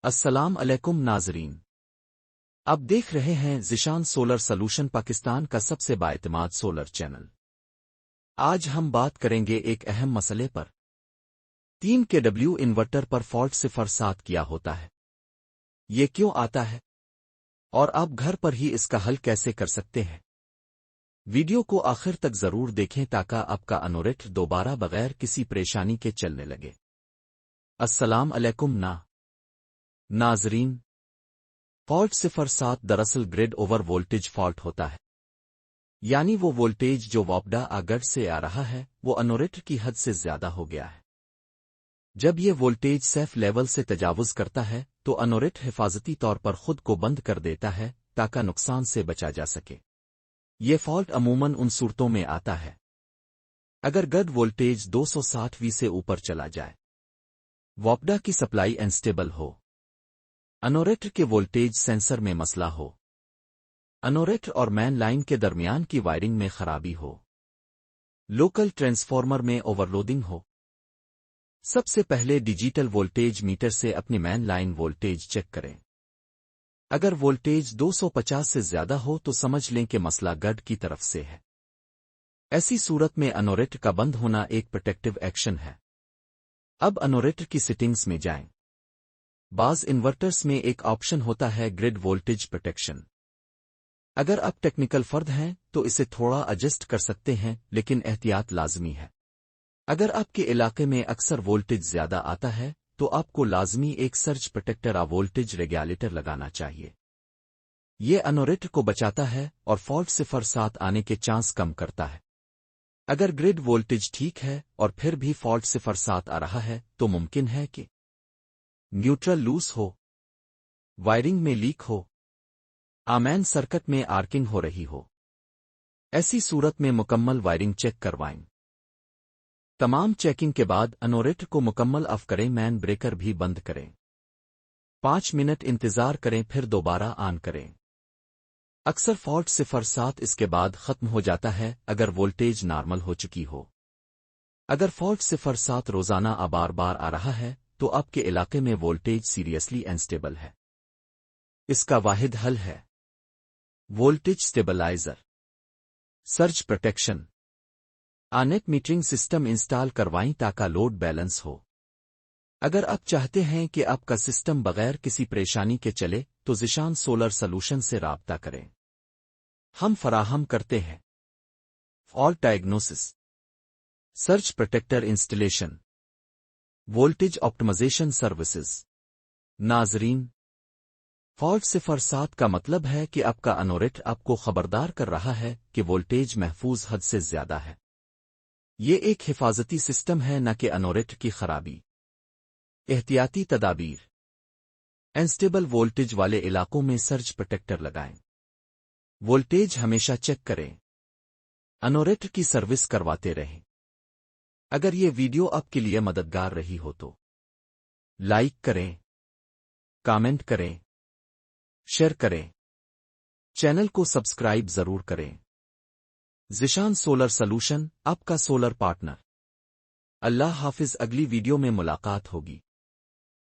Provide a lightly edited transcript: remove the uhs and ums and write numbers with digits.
السلام علیکم ناظرین، آپ دیکھ رہے ہیں ذیشان سولر سولوشن، پاکستان کا سب سے بااعتماد سولر چینل۔ آج ہم بات کریں گے ایک اہم مسئلے پر، 3 kW انورٹر پر فالٹ 07 کیا ہوتا ہے، یہ کیوں آتا ہے، اور آپ گھر پر ہی اس کا حل کیسے کر سکتے ہیں۔ ویڈیو کو آخر تک ضرور دیکھیں تاکہ آپ کا انورٹر دوبارہ بغیر کسی پریشانی کے چلنے لگے۔ السلام علیکم ناظرین، فالٹ 07 دراصل گریڈ اوور وولٹیج فالٹ ہوتا ہے، یعنی وہ وولٹیج جو وابڈا گرڈ سے آ رہا ہے وہ انورٹر کی حد سے زیادہ ہو گیا ہے۔ جب یہ وولٹیج سیف لیول سے تجاوز کرتا ہے تو انورٹر حفاظتی طور پر خود کو بند کر دیتا ہے تاکہ نقصان سے بچا جا سکے۔ یہ فالٹ عموماً ان صورتوں میں آتا ہے اگر گرڈ وولٹیج 260 سے اوپر چلا جائے، وابڈا کی سپلائی انسٹیبل ہو، انورٹر کے وولٹیج سینسر میں مسئلہ ہو، انورٹر اور مین لائن کے درمیان کی وائرنگ میں خرابی ہو، لوکل ٹرانسفارمر میں اوور لوڈنگ ہو۔ سب سے پہلے ڈیجیٹل وولٹیج میٹر سے اپنی مین لائن وولٹیج چیک کریں۔ اگر وولٹیج 250 سے زیادہ ہو تو سمجھ لیں کہ مسئلہ گرڈ کی طرف سے ہے۔ ایسی صورت میں انورٹر کا بند ہونا ایک پروٹیکٹیو ایکشن ہے۔ اب انورٹر کی سیٹنگز میں جائیں۔ بعض انورٹرز میں ایک آپشن ہوتا ہے گریڈ وولٹیج پروٹیکشن۔ اگر آپ ٹیکنیکل فرد ہیں تو اسے تھوڑا ایڈجسٹ کر سکتے ہیں، لیکن احتیاط لازمی ہے۔ اگر آپ کے علاقے میں اکثر وولٹیج زیادہ آتا ہے تو آپ کو لازمی ایک سرج پروٹیکٹر وولٹیج ریگولیٹر لگانا چاہیے۔ یہ انورٹر کو بچاتا ہے اور فالٹ 07 آنے کے چانس کم کرتا ہے۔ اگر گریڈ وولٹیج ٹھیک ہے اور پھر بھی فالٹ 07 آ رہا ہے تو ممکن ہے کہ نیوٹرل لوس ہو، وائرنگ میں لیک ہو، مین سرکٹ میں آرکنگ ہو رہی ہو۔ ایسی صورت میں مکمل وائرنگ چیک کروائیں۔ تمام چیکنگ کے بعد انورٹر کو مکمل آف کریں، مین بریکر بھی بند کریں۔ 5 منٹ انتظار کریں پھر دوبارہ آن کریں۔ اکثر فالٹ 07 اس کے بعد ختم ہو جاتا ہے اگر وولٹیج نارمل ہو چکی ہو۔ اگر فالٹ 07 روزانہ بار بار آ رہا ہے تو آپ کے علاقے میں وولٹیج سیریسلی انسٹیبل ہے۔ اس کا واحد حل ہے voltage stabilizer, surge protection, net metering system install کروائیں تاکہ لوڈ بیلنس ہو۔ اگر آپ چاہتے ہیں کہ آپ کا سسٹم بغیر کسی پریشانی کے چلے تو ذیشان سولر سولوشن سے رابطہ کریں۔ ہم فراہم کرتے ہیں fault diagnosis, surge protector installation, voltage optimization services. ناظرین، فالٹ 07 کا مطلب ہے کہ آپ کا انورٹر آپ کو خبردار کر رہا ہے کہ وولٹیج محفوظ حد سے زیادہ ہے۔ یہ ایک حفاظتی سسٹم ہے نہ کہ انورٹر کی خرابی۔ احتیاطی تدابیر: انسٹیبل وولٹیج والے علاقوں میں سرج پروٹیکٹر لگائیں، وولٹیج ہمیشہ چیک کریں، انورٹر کی سروس کرواتے رہیں۔ اگر یہ ویڈیو آپ کے لیے مددگار رہی ہو تو لائک کریں، کامنٹ کریں، شیئر کریں، چینل کو سبسکرائب ضرور کریں۔ ذیشان سولر سولوشن، آپ کا سولر پارٹنر۔ اللہ حافظ، اگلی ویڈیو میں ملاقات ہوگی۔